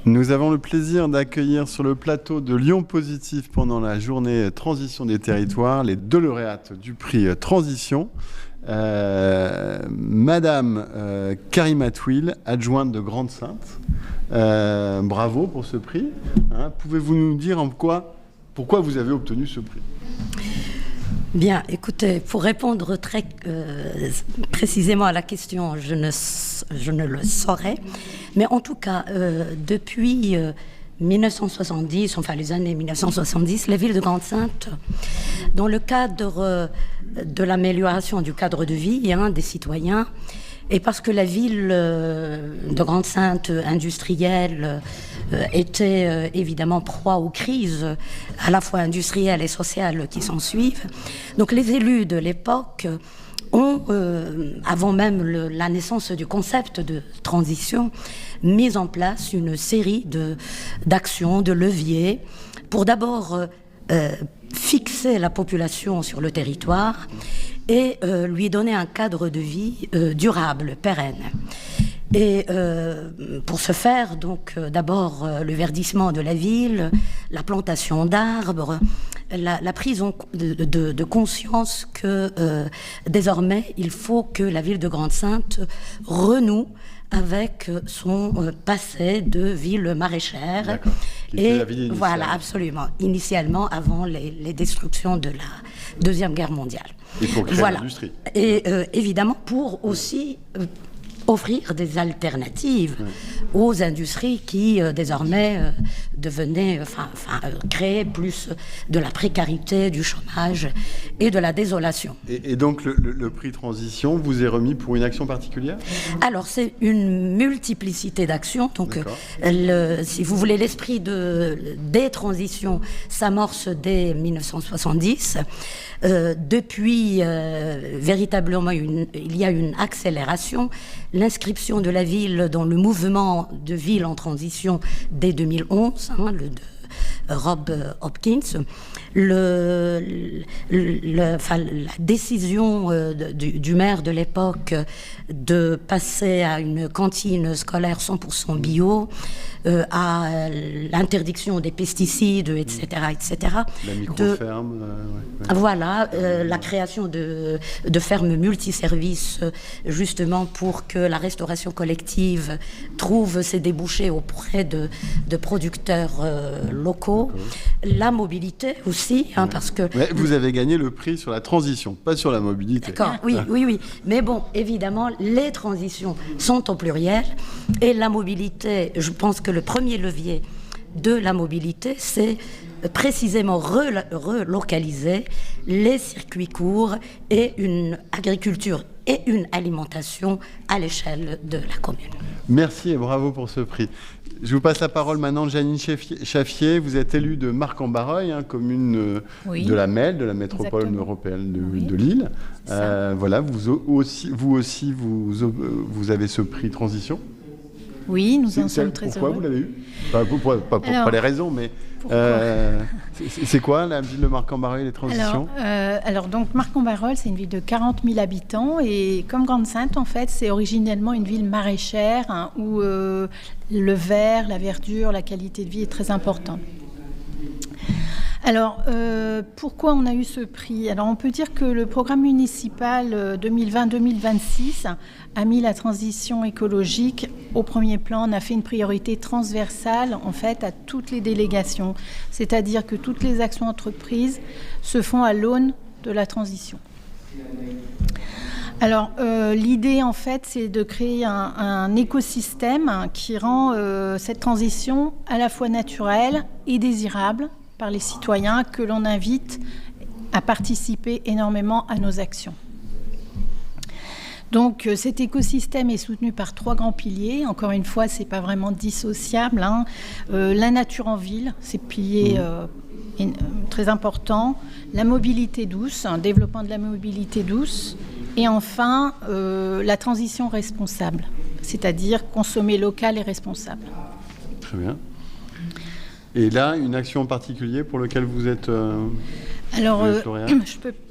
Nous avons le plaisir d'accueillir sur le plateau de Lyon Positif pendant la journée Transition des territoires les deux lauréates du prix Transition. Madame Karima Twil, adjointe de Grande-Synthe. Bravo pour ce prix. Pouvez-vous nous dire pourquoi vous avez obtenu ce prix ? Bien, écoutez, pour répondre très précisément à la question, je ne le saurais. Mais en tout cas, depuis 1970, enfin les années 1970, la ville de Grande-Synthe, dans le cadre de l'amélioration du cadre de vie des citoyens, et parce que la ville de Grande-Synthe industrielle était évidemment proie aux crises, à la fois industrielles et sociales qui s'en suivent. Donc les élus de l'époque ont, avant même la naissance du concept de transition, mis en place une série d'actions, de leviers, pour d'abord fixer la population sur le territoire et lui donner un cadre de vie durable, pérenne. Et pour ce faire, donc, d'abord le verdissement de la ville, la plantation d'arbres, la prise de conscience que désormais il faut que la ville de Grande-Synthe renoue avec son passé de ville maraîchère. D'accord. Et la ville initiale. Voilà, absolument. Initialement, avant les destructions de la Deuxième Guerre mondiale. Et pour créer l'industrie. Et évidemment pour aussi offrir des alternatives aux industries qui désormais créaient plus de la précarité, du chômage et de la désolation. Et donc le prix Transition vous est remis pour une action particulière ? Alors c'est une multiplicité d'actions. Donc si vous voulez, l'esprit des transitions s'amorce dès 1970. Depuis, véritablement, il y a une accélération. L'inscription de la ville dans le mouvement de ville en transition dès 2011, de Rob Hopkins, la décision du maire de l'époque de passer à une cantine scolaire 100% bio, à l'interdiction des pesticides, etc. La micro-ferme. Voilà, la création de fermes multiservices, justement pour que la restauration collective trouve ses débouchés auprès de producteurs locaux. La mobilité aussi, parce que... Mais vous avez gagné le prix sur la transition, pas sur la mobilité. D'accord, oui. Mais bon, évidemment, les transitions sont au pluriel, et la mobilité, je pense que le premier levier de la mobilité, c'est précisément relocaliser les circuits courts et une agriculture et une alimentation à l'échelle de la commune. Merci et bravo pour ce prix. Je vous passe la parole maintenant, Janine Chaffier. Vous êtes élue de Marcq-en-Barœul, commune de la MEL, de la métropole Exactement. européenne de Lille. Voilà, vous aussi, vous avez ce prix Transition. Oui, nous en sommes très heureux. Pourquoi vous l'avez eu ? Pas les raisons, mais c'est quoi la ville de Marcq-en-Barœul et les transitions ? Alors donc Marcq-en-Barœul, c'est une ville de 40 000 habitants et comme Grande-Synthe, en fait, c'est originellement une ville maraîchère où le vert, la verdure, la qualité de vie est très importante. Alors, pourquoi on a eu ce prix ? Alors, on peut dire que le programme municipal 2020-2026 a mis la transition écologique au premier plan. On a fait une priorité transversale, en fait, à toutes les délégations. C'est-à-dire que toutes les actions entreprises se font à l'aune de la transition. Alors, l'idée, en fait, c'est de créer un écosystème qui rend cette transition à la fois naturelle et désirable par les citoyens, que l'on invite à participer énormément à nos actions. Donc cet écosystème est soutenu par 3 grands piliers. Encore une fois, ce n'est pas vraiment dissociable. La nature en ville, c'est pilier très important. La mobilité douce, un développement de la mobilité douce. Et enfin, la transition responsable, c'est-à-dire consommer local et responsable. Très bien. Et là, une action en particulier pour laquelle vous êtes lauréat ? Alors, je peux